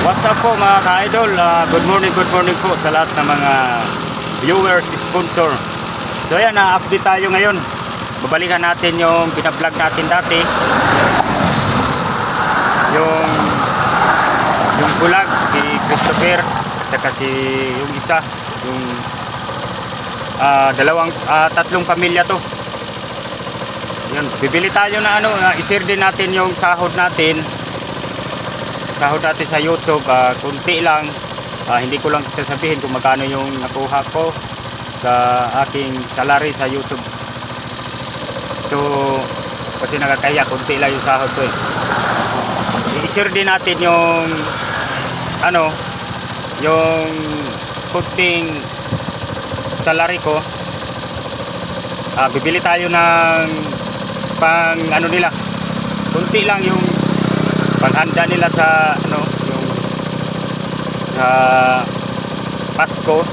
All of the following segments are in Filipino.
What's up po mga ka-idol? Good morning po sa lahat ng mga viewers, sponsor. So ayan, na-update tayo ngayon. Babalikan natin yung pina-vlog natin dati. Yung bulag, si Christopher, at saka si yung isa, yung tatlong pamilya to. Yun, bibili tayo na i-share din natin yung sahod natin sa YouTube. Kunti lang, hindi ko lang sasabihin kung magkano yung nakuha ko sa aking salary sa YouTube. So kasi nakakaya, kunti lang yung sahod ko i-share din natin yung yung kunting salary ko. Bibili tayo ng pang nila, kunti lang yung paghanda nila sa yung sa Pasko,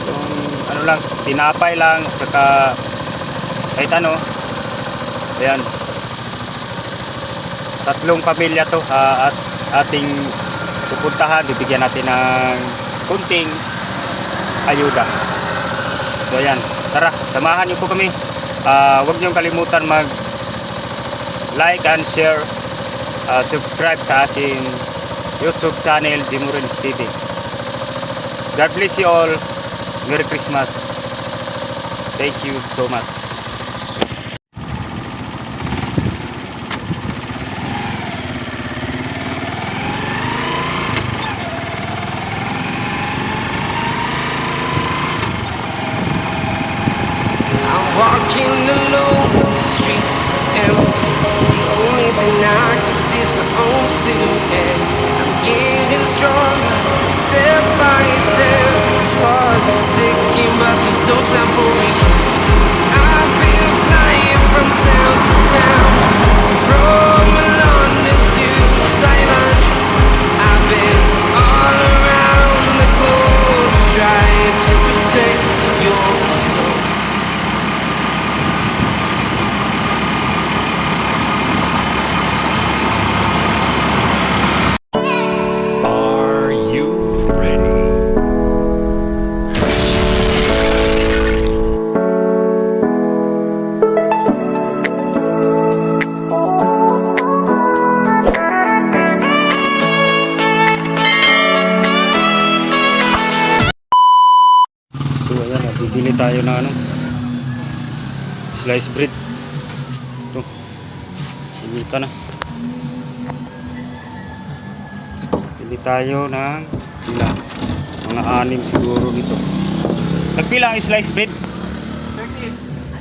yung lang, tinapay lang, saka kahit ayan, tatlong pamilya to at ating pupuntahan. Bibigyan natin ng kunting ayuda. So ayan, tara, samahan niyo po kami. Huwag niyo kalimutan mag like and share, subscribe sa ating YouTube channel, Jimurins TV. God bless you all. Merry Christmas. Thank you so much. Walking alone, the streets are empty. The only thing I can see is my own silhouette. I'm getting stronger, step by step. Heart is ticking, but there's no time for regrets. I've been flying from town to town, from London to Taiwan. I've been all around the globe, trying to protect your soul. Are you ready? So ayan, bibili tayo ng slice bread. Ito, sinita na. Bili tayo ng ilan, mga 6 siguro dito. Nagpila ang slice bread?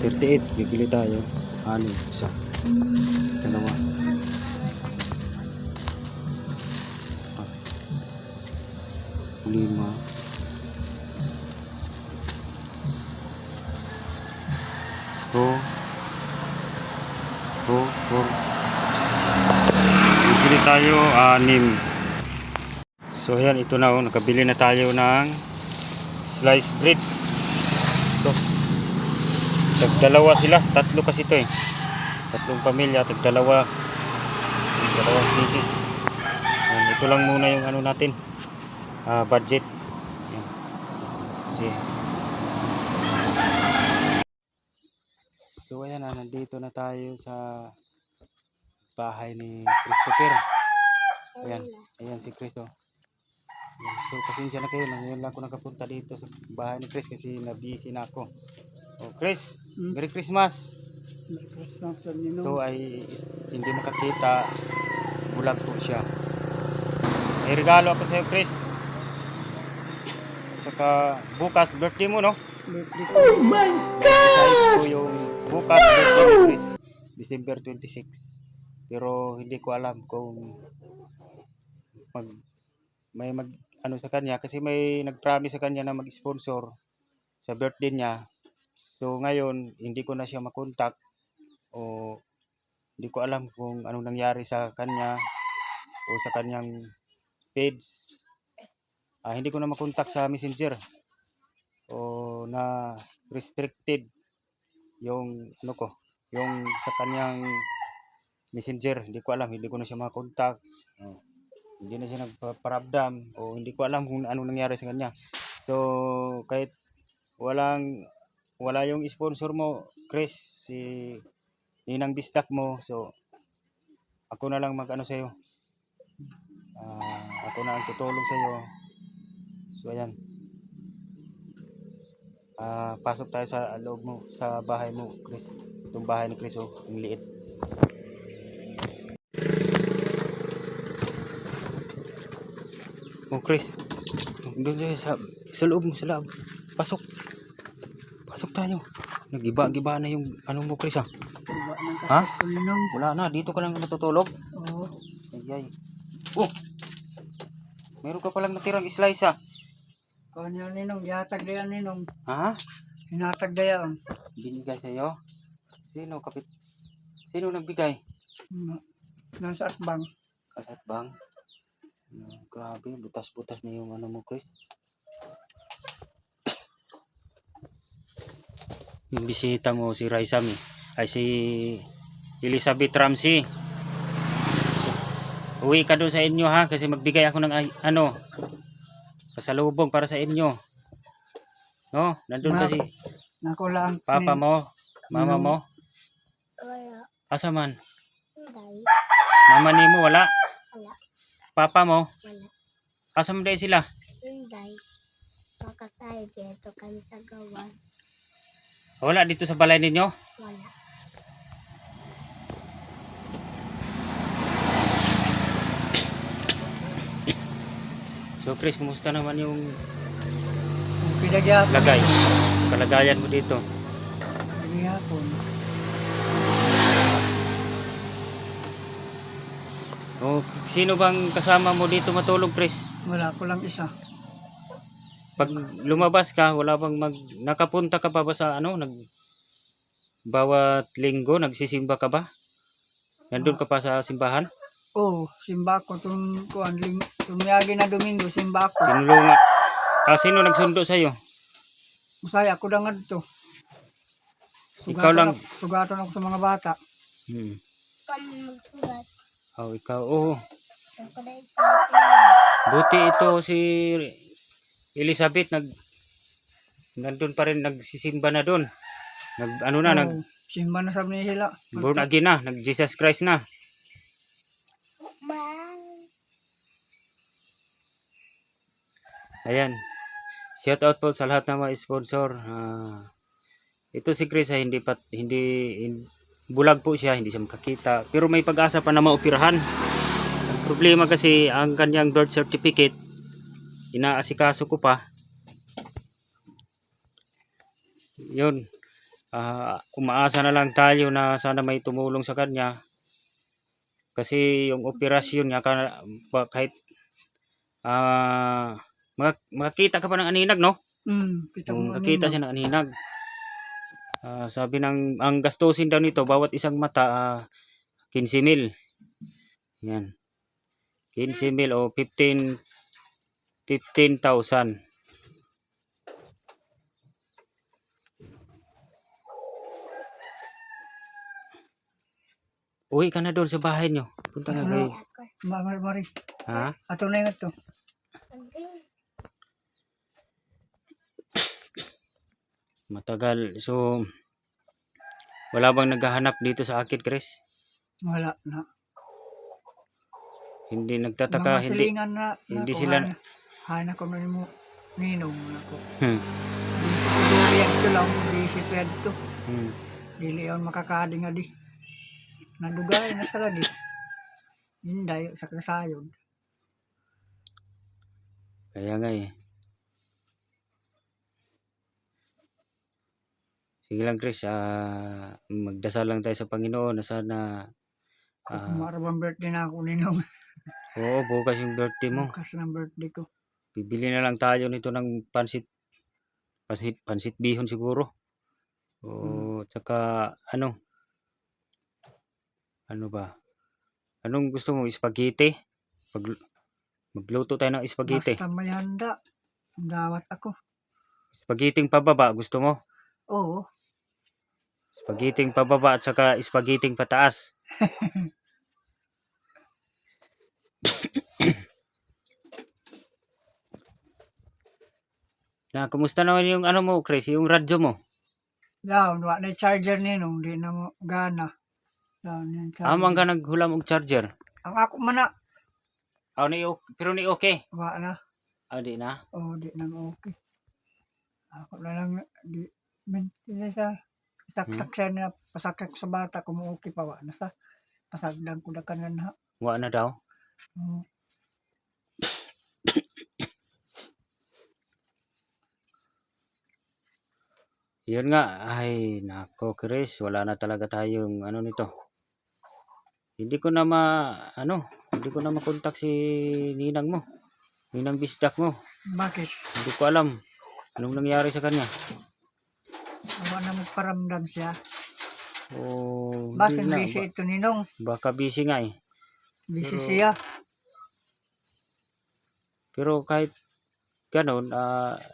38. Bibili tayo 6, isa, dalawa, lima, 4. Bibili tayo 6. So ayan, ito na nakabili na tayo ng slice bread. Ito, tagdalawa sila, tatlo kasi ito tatlong pamilya, tagdalawa, dalawang pieces. Ayan, ito lang muna yung natin, budget. Ayan. Kasi so ayan, nandito na tayo sa bahay ni Christopher. Ayan si Chris. So pasensya na kayo, ngayon lang ako nakapunta dito sa bahay ni Chris kasi na-busy na ako. Chris, Merry Christmas. Merry Christmas sa inyo. Ito ay hindi makakita, bulag po siya. May regalo ako sa iyo, Chris. Saka bukas birthday mo, no? Oh my Size ko yung bukas birthday ni Chris, December 26. Pero hindi ko alam kung may sa kanya, kasi may nag-promise sa kanya na mag-sponsor sa birthday niya. So ngayon hindi ko na siya makontak, o hindi ko alam kung anong nangyari sa kanya o sa kanyang page. Hindi ko na makontak sa Messenger, o na restricted yung yung sa kanyang Messenger. Hindi ko alam, hindi ko na siya makontak. Hindi na siya nagpaparamdam o hindi ko alam kung ano nangyari sa kanya. So kahit wala yung sponsor mo, Chris, si Ninang Bistak mo. So ako na lang mag-ano sa iyo. Ako na ang tutulong sa iyo. So ayan. Pasok tayo sa loob mo, sa bahay mo, Chris. Itong bahay ni Chris, oh, ang liit. Oh, Chris. Doon sa loob mo, sa loob. Pasok. Pasok tayo. Nagiba-giba na yung ano mo, Chris, ah. Iba ng Ha? kasas ko ninong. Wala na, dito ka lang natutulog. Oo. Ay. Oh. Meron ka palang natirang slice, ah. Kung ano ninong, yatag dayan ninong. Ha? Hinatag dayan. Binigay sa iyo? Sino nagbigay? Nasa atbang. Kasat bang? Grabe, butas-butas na yung ano mo, Chris. Yung bisita mo si Raisa ay si Elizabeth Ramsey. Uwi ka doon sa inyo, ha, kasi magbigay ako ng pasalubong para sa inyo. No, nandun kasi Nako lang. papa mo, mama mo. Wala. Asa man? Hindi. Mama ni mo wala. Wala. Papa mo, Wala. asa mo dahil sila? Hindi. Makasay dito kami sa gawas. Wala dito sa balay ninyo? Wala. So Chris, kumusta naman yung Pinagyapon. kalagayan mo dito? Pinagyapon. O, sino bang kasama mo dito matulog, Chris? Wala ko lang isa. Pag lumabas ka, wala bang nakapunta ka pa ba sa bawat linggo, nagsisimba ka ba? Nandun ka pa sa simbahan? Oo, simba ko. Tumiyagi na Domingo, simba ko. Tinulungan. Sino nagsundo sa'yo? Musaya ko lang to. Ikaw lang. Sugatan ako sa mga bata. Kami magsugat. Oh, ikaw. Oo. Ako na isa. Buti ito si Elizabeth nandun pa rin, nagsisimba na doon. Oo, simba na sabi nila. Born again na, nag Jesus Christ na. Ayan. Shout out po sa lahat ng mga sponsor. Ito si Chris ay hindi bulag po siya, hindi siya makakita. Pero may pag-asa pa na maoperahan. Ang problema kasi ang kanyang birth certificate inaasikaso ko pa. Yun. Umaasa na lang tayo na sana may tumulong sa kanya. Kasi yung operasyon niya kahit makakita ka pa ng aninag, no? Kung nakita siya ng aninag. Sabi ang gastusin daw nito bawat isang mata 15,000. Yan. 15,000 o 15,000. Uwi ka na doon sa bahay nyo. Punta na kayo. Mari. Ha? Ato na yun ito. Matagal. So, wala bang naghahanap dito sa akin, Chris? Wala na. Hindi nagtataka, Mga hindi silingan na. hindi Nako, sila Hana ko na mo. Ninong ako. Hmm. Busy siguro yan ito lang. Busy ped to. Hmm. Dili yun makakadi nga di. Nandugay na sa lagi. Hinday sa kasayod. Kaya nga eh. Sige lang, Chris, magdasal lang tayo sa Panginoon na sana Marabang birthday na ako ninong. oo, bukas yung birthday mo. Bukas ng birthday ko. Bibili na lang tayo nito ng pansit bihon siguro. O tsaka ano ba? Anong gusto mo? Spaghetti? Magluto tayo ng spaghetti. Basta may handa. Dawat ako. Spaghetti pababa, gusto mo? Oo. Spaghetti pababa at saka spaghetti pataas. Na, kumusta naman yung ano mo, Chris, yung radyo mo? Daw, wa na charger ninong, di na mo gana. Daw, yung Amang charger. ka naghulam og charger. Ang ako man na, Oh, pero ni okay. wa na. Ah, di na. Oh, di na okay. Ako na lang, di, minti sa saksak siya na, pasaksak ko sa bata, kung okay pa, wa na sa, pasagdan ko na kanan ha. Wa na daw. Oh, Yun nga, ay nako Chris, wala na talaga tayong ano nito. Hindi ko na hindi ko na makontak si Ninang mo. Ninang Bisdak mo. bakit? Hindi ko alam anong nangyari sa kanya. Wa na magparamdam siya. Oh, Basin hindi na. busy ito ninong. Baka busy nga eh. Busy Pero- siya. Pero kahit gano'n,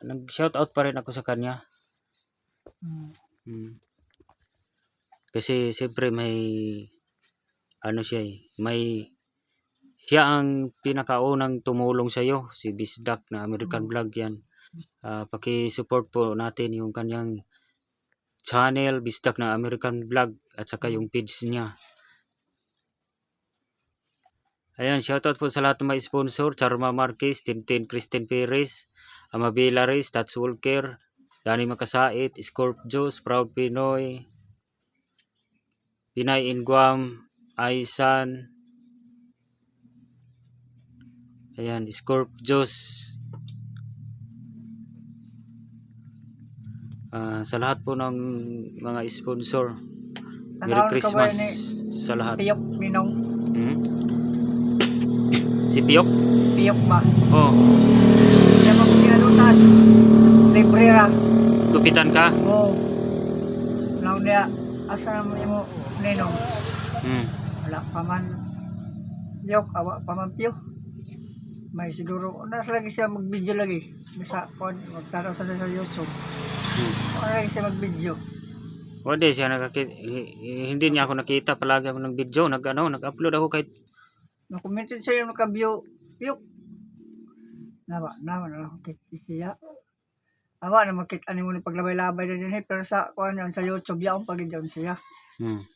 nag-shoutout pa rin ako sa kanya. Hmm. Hmm. Kasi siyempre may ano siya eh, siya ang pinakaunang tumulong sa iyo, si Bisdak na American Vlog yan. Paki-support po natin yung kanyang channel, Bisdak na American Vlog, at saka yung page niya. Ayan, shoutout po sa lahat ng mga sponsor, Charma Marquez, Tintin Kristen Perez, Amabila Reyes, Tats Walker, Danny Makasait, Scorp Juice, Proud Pinoy, Pinay in Guam, Aisan, ayan, Scorp Juice. Sa lahat po ng mga sponsor, Merry Tanawon ka ba Christmas ni sa lahat. Piyok ninong? Hmm? Si Piyok? Piyok ba? Oh, Kaya magpialutan. Libre ra. gupitan ka? Oo. Now niya, asa naman mo ninong? Hmm. Wala pa man. Piyok, awa pa man piyok. May siguro, nasa lagi siya mag-video lagi. Sa magtanaw sa YouTube. Ano lagi siya mag-video. Hindi siya hindi niya ako nakita, palagi ako ng video, nag-upload ako kahit Nakomentin siya yung naka-view. Piyok. Nawa ako kiti siya. Awa na makita ni mo ni paglabay-labay na din. Pero sa sa YouTube, yaong pag-idyon siya.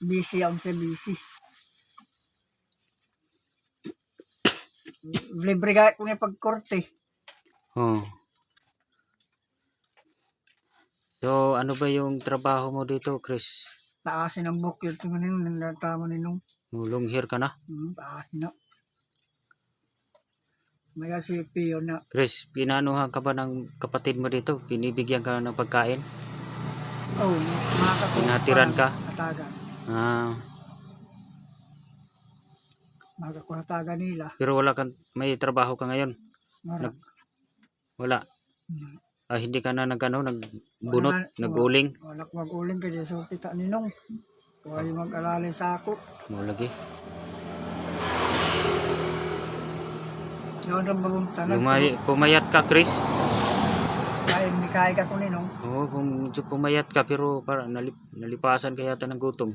Busy yaong siya, busy. Libre gaya ko niya pagkorte. Oh. So, ano ba yung trabaho mo dito, Chris? Taasin ang book yun. Tingnan nyo, nandatama ninong. Long hair ka na? Taasin na. May kasi piyo na. Chris, pinanuhan ka ba ng kapatid mo dito? Pinibigyan ka ng pagkain? Oh, makakatuwa. Pinatiran ka? Hatagan. Makakakuhatagan nila. Pero may trabaho ka ngayon? Mara. Wala. Hindi ka na nagbunot, nag-uling? Wala ko mag-uling kaya so kita ninong. Kaya mag-alalay sa ako. Mo lagi. Yawan rin bagong tanag. Pumayat ka, Chris? Kaya hindi kaya ka ko ninong. Oo, medyo pumayat ka pero para nalipasan ka yata ng gutom.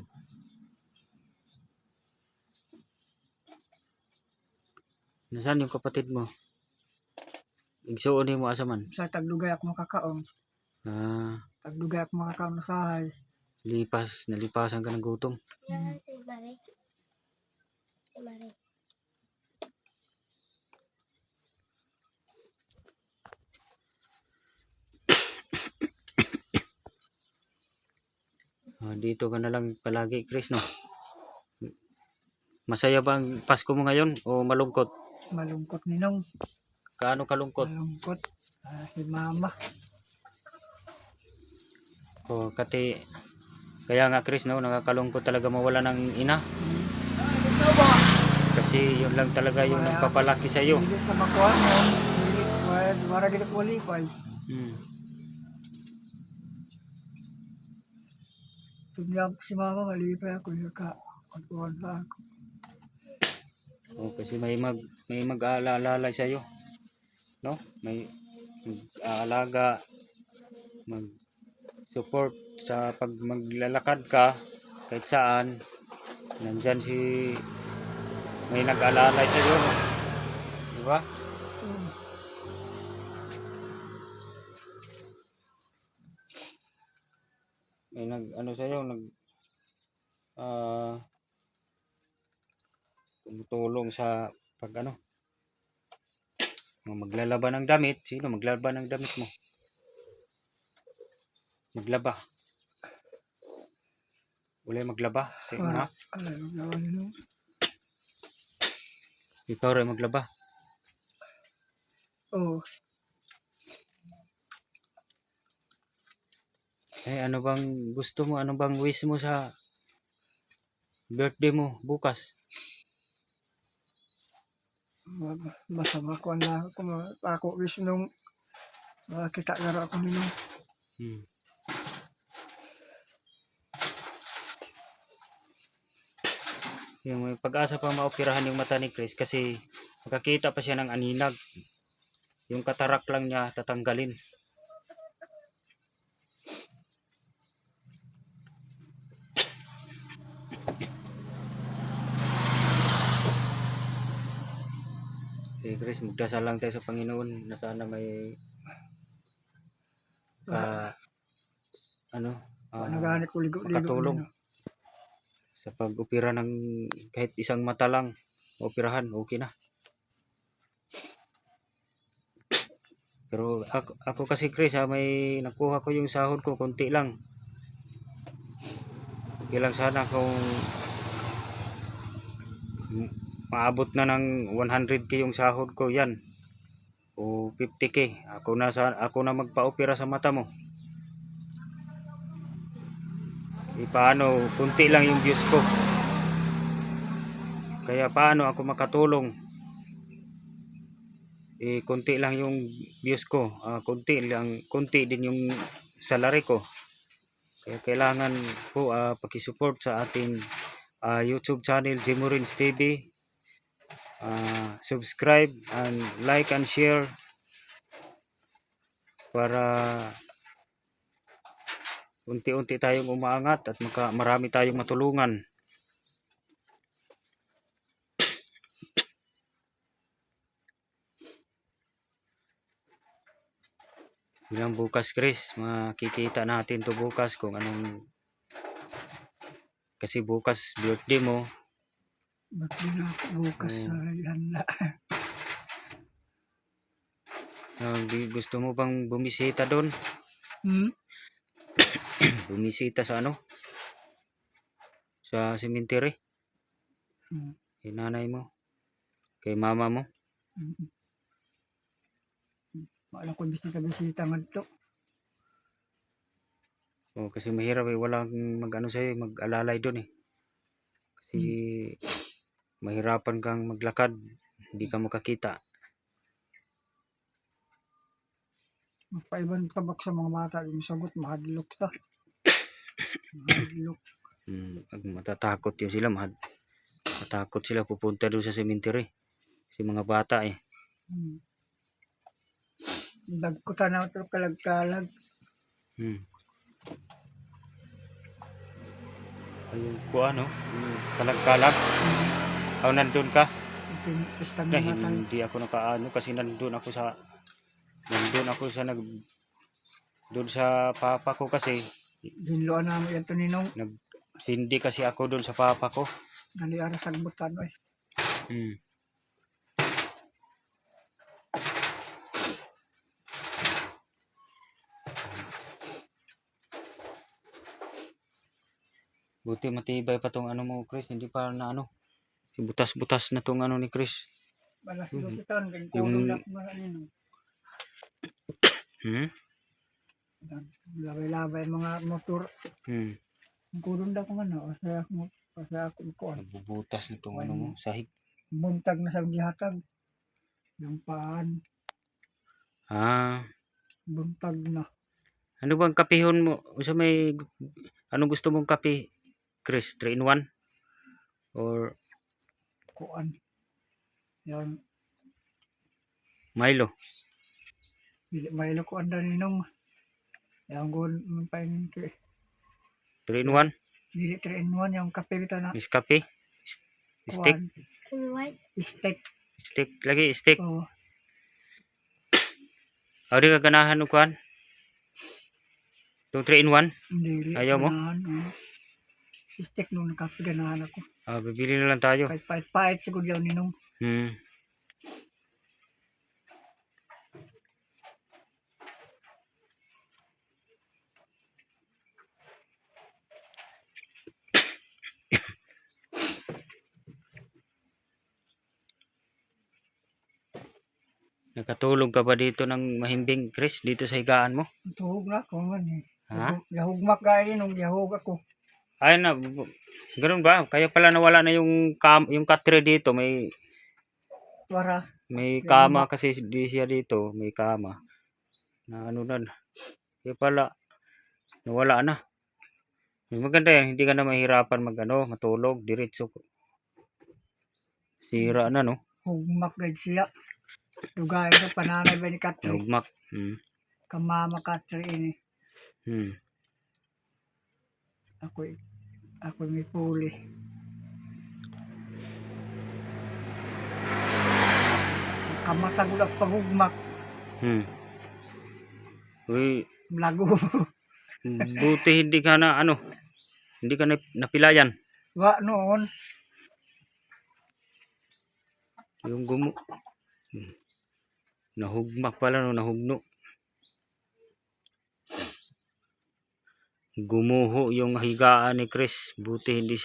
Nasaan yung kapatid mo? Igsuon mo asaman. Sa tagdugay ako makakaon. Tagdugay ako makakaon na sahay. Nalipasan ka ng gutom. Yan si Mari. Si Mari. Dito ka na lang palagi, Chris, no? Masaya ba ang Pasko mo ngayon o malungkot? Malungkot ninong. Kaano kalungkot? Malungkot. Si mama. Kaya nga, Chris, no, nakakalungkot talaga mawala ng ina. Kasi yun lang talaga yung nagpapalaki sa iyo. Hindi sa makuha mo. Wala gila ko walipay. Tumiyam si mama, malipay ako. Pagkuhan pa ako. Kasi may mag-aalala sa iyo. No? May mag-aalaga, mag-support sa pag maglalakad ka kahit saan. Nandyan may nag-aalala sa iyo. Di ba? may ano sa'yo, ah, tumutulong sa pag maglalaba ng damit. Sino maglalaba ng damit mo? Maglaba. Wala maglaba. Sino ha? Ninong. Ikaw rin maglaba. Oo. Ano bang gusto mo? Ano bang wish mo sa birthday mo bukas? Basta makuha na ako wish nung makakita nga raw ako ninong. Hmm. Yung may pag-asa pa maoperahan yung mata ni Chris kasi makakita pa siya ng aninag. Yung katarak lang niya tatanggalin. Chris, magdasal lang tayo sa Panginoon na sana may Nagahanap ko ligo-ligo. makatulong sa pag-opera ng kahit isang mata lang. Operahan, okay na. Pero ako kasi Chris, may nakuha ko yung sahod ko, konti lang. Okay lang sana kung maabot na ng 100k yung sahod ko yan. O 50k. Ako na magpa-opera sa mata mo. Paano, kunti lang yung views ko. Kaya paano ako makatulong? Kunti lang yung views ko. Kunti din yung salary ko. Kaya kailangan po pakisupport sa ating YouTube channel Jimorins TV. Subscribe and like and share para unti-unti tayong umaangat at marami tayong matulungan. Bilang bukas Chris, makikita natin to bukas kung anong, kasi bukas birthday mo. Ba't na bukas sa handa? Gusto mo bang bumisita doon? Bumisita sa sa cemetery? Kay nanay mo, kay mama mo. Wala ko bisita nga ito. Kasi mahirap walang sa'yo, mag-alalay doon Kasi mahirapan kang maglakad, hindi ka makakita. Magpaiban tabak sa mga bata, yung sagot, mahadlok ta. Mahadlok. Matatakot yun sila, matakot sila pupunta doon sa cemetery. Kasi mga bata Dagkutan na ito kalag-kalag. Ayun ko kalag-kalag. Nandun ka? Pistang Dahil mga tayo. hindi ako kasi nandun ako sa doon sa papa ko kasi Ginloan namin ito ninong. nagsindi kasi ako doon sa papa ko. Naliara sa butan ay. Buti matibay pa tong mo Chris, hindi pa na butas-butas na tong ni Chris. Balas lusitan, kaya Yung- kulong na mga ninong. Labay-labay mga motor. Kulong na ko man o saya ako ko. Nabubutas na tong mo, sahig. Buntag na sa gihatag. Yung paan, buntag na. Ano bang kapihon mo? Anong gusto mong kape, Chris? 3-in-1? Or Kuan. Yan. Milo? May kuan na ninong. Yang gun pain 3-in-1? dili 3-in-1 yung kape bitaw na Nescafe? Stick? kuan. White. Steak. Stick lagi, stick. Oh, Di ka ganahan o kuan? Itong 3 in 1? Hindi. Ayaw mo? Stick nung nakapaganahan ako. Bibili na lang tayo. Pait siguro yaw ninong. Hmm. Nakatulog ka ba dito ng mahimbing, Chris? Dito sa higaan mo? Tuhog na ako man eh. Ha? Yahugmak gaya nung yahug ako. Ay na, ganun ba? Kaya pala nawala na yung yung katre dito. May Wara. kama kasi di siya dito. May kama. Na ano na. Kaya pala nawala na. Maganda yan. Hindi ka na mahirapan matulog. Diretso. Sira na, no? Hugmak gaya siya. Lugay na pananay ba ni Katri? Nagmak. Hmm. Kamama Katri ini. Hmm. Ako may puli. Kamatagulak pagugmak. Hmm. Uy, Lago. buti hindi ka na hindi ka napilayan. Wa noon. Yung nahugmak pala, no, nahugno. Gumuho yung higaan ni Chris. Buti hindi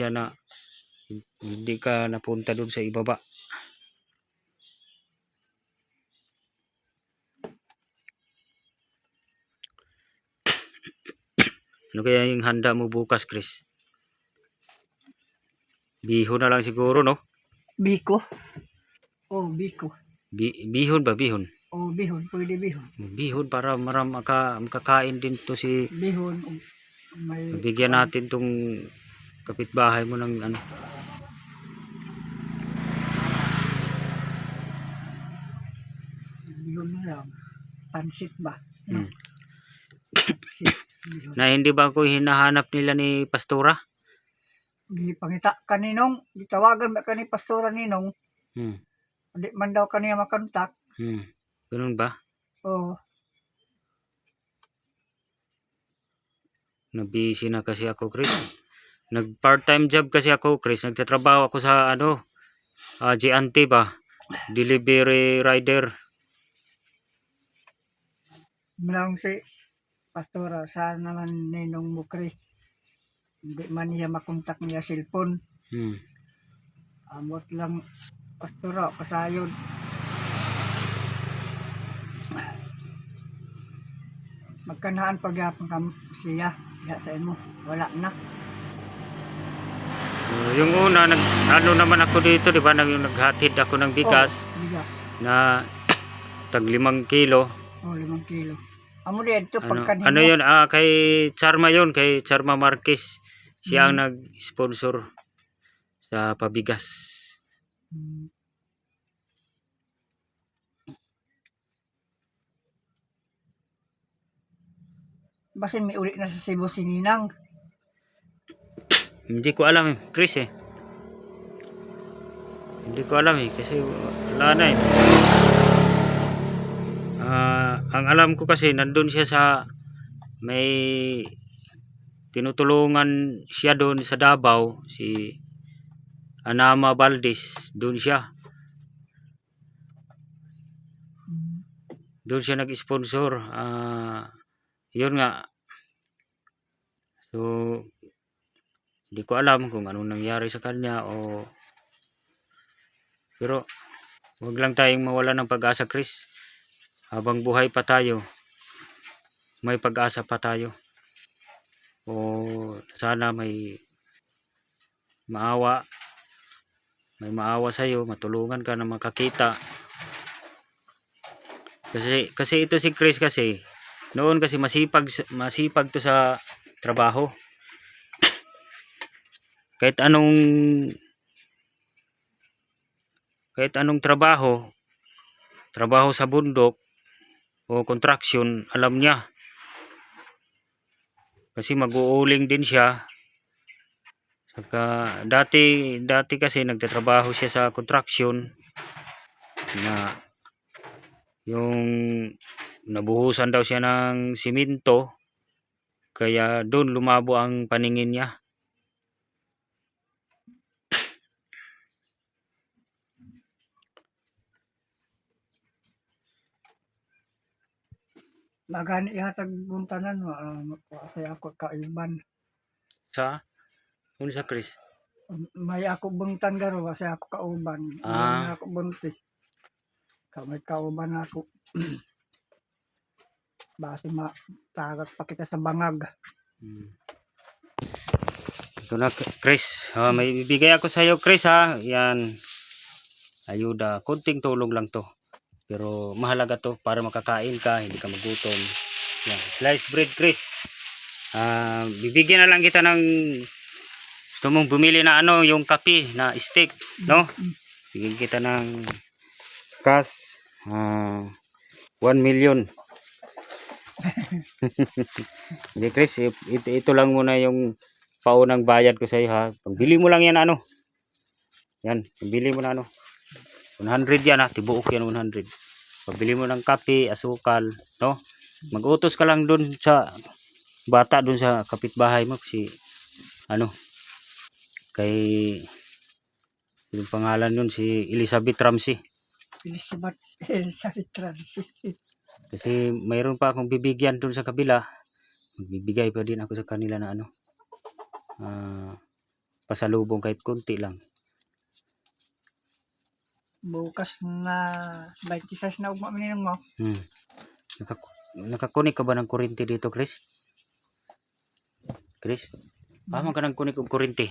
ka napunta doon sa ibaba. Ano kaya yung handa mo bukas, Chris? Bihon na lang siguro, no? Biko. Oh, biko. Bihon ba? Bihon? Oh, bihon. Pwede bihon. Bihon para makakain din to si... Bihon. May... Bigyan natin tong kapitbahay mo ng Bihon na lang. Pansit ba? Hmm. Pansit. Bihon. Na hindi ba ako hinahanap nila ni Pastora? Gipangita kaninong. Gitawagan ba kani Pastora ninong. Hmm. Di man daw kaniya makontak. Ganun ba? Oh. Busy na kasi ako, Chris. Nag part-time job kasi ako, Chris. Nagtatrabaho ako sa Giante ba? Delivery rider. Manang si Pastora saan naman ninong mo Chris. Hindi man niya makontak niya cellphone. Amot lang Pastora pasayod. Magkanaan pagyapon siya sa imo. Wala na. Yung una, naman ako dito, di ba? Naghatid ako ng bigas Bigas. na tag 5 kilo. 5 kilo. Amo dito pagkanino. Ano yun? Kay Charma yun, kay Charma Marquez. Siya ang nag-sponsor sa pabigas. Basin may uli na sa Cebu si Ninang. Hindi ko alam, Chris eh. Hindi ko alam kasi wala na eh. Ang alam ko kasi nandun siya sa may tinutulungan siya doon sa Davao, si Anama Valdez, doon siya. Doon siya nag-sponsor. Yun nga. So, hindi ko alam kung anong nangyari sa kanya pero wag lang tayong mawala ng pag-asa, Chris. Habang buhay pa tayo, may pag-asa pa tayo. Sana may maawa sa iyo, matulungan ka na makakita. Kasi ito si Chris kasi noon kasi masipag to sa trabaho. Kahit anong trabaho sa bundok o construction, alam niya. Kasi mag-uuling din siya. Saka dati kasi nagtatrabaho siya sa construction na yung nabuhusan daw siya ng simento Kaya doon lumabo ang paningin niya. Magani ihatag buntanan mo. Kasi ako kaiban. Sa? Ano sa Chris? May ako buntan garo kasi ako kauban. Ah. May ako bunti. May kauban ako. Base tagat pa kita sa bangag. Ito na Chris. May bibigay ako sa iyo Chris ha. Yan. Ayuda. Kunting tulong lang to. Pero mahalaga to para makakain ka. Hindi ka magutom. Yan. Sliced bread Chris. Bibigyan na lang kita ng gusto mong bumili na ano yung kape na steak. No? Bigyan kita ng cash. 1 million. Hindi Chris, ito lang muna yung paunang bayad ko sa iyo ha. Pagbili mo lang yan ano. Yan, pagbili mo na ano. 100 yan ha, tibuok yan 100. Pagbili mo ng kape, asukal, no? Mag-utos ka lang dun sa bata dun sa kapitbahay mo kasi ano kay yung pangalan nun si Elizabeth Ramsey. Elizabeth Ramsey. Kasi mayroon pa akong bibigyan dun sa kabila. Magbibigay pa din ako sa kanila na ano. Pasalubong kahit konti lang. Bukas na 26 na ugma minimum mo. Nakakunik ka ba ng kuryente dito, Chris? Chris? Paano ka nang kunik og kuryente?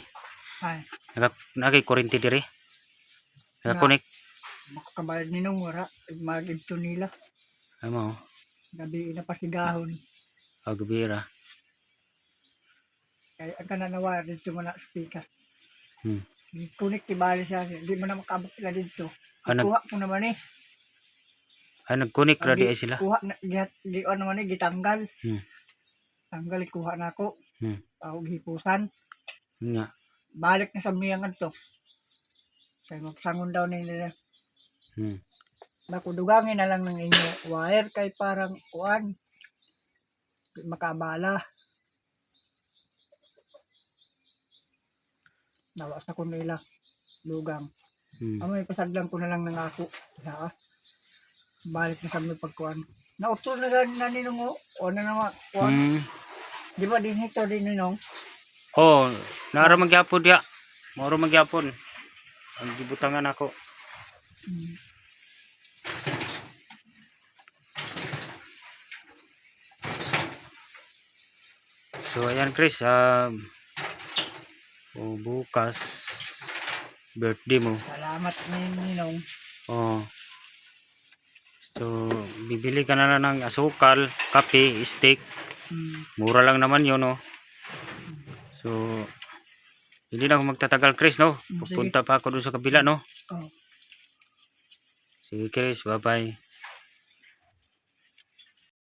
Ay, Nakay kuryente dire? Nakakunik? makabayad ni nung wara. Magigto nila. Ay mo, Gabi na pasigahon. agubira. Kaya ang kananawa dito mo na speakers. Hmm. Kunik tibali siya. Hindi mo na makabot sila dito. Nag- Kuha ko naman eh. Nagkunik ra di ay sila. Kuha na, di ano naman eh, gitanggal. Hmm. Tanggal, kuha na ako. Hmm. Tawag hipusan. Nga. Balik na sa miyangan to. Kaya magsangon daw nila. Hmm. Nakudugangin na lang ng inyo. Wire kay parang kuan. Makabala. Nawas ako nila. Lugang. Hmm. Amoy pasaglang ko na lang ng ako. Ha? Balik na sa mga pagkuan. Nautol na na ninong o na naman. Kuan. Hmm. Di ba din ito din ninong? Oh, nara magyapon dia. Moro magyapon. Ang gibutangan ako. So ayan Chris, bukas birthday mo. Salamat ninong. Oh. So bibili ka na lang ng asukal, kape, steak. Mura lang naman 'yon, no. So hindi na ako magtatagal Chris, no. Pupunta pa ako doon sa kabila, no. Oh. Sige Chris, bye-bye.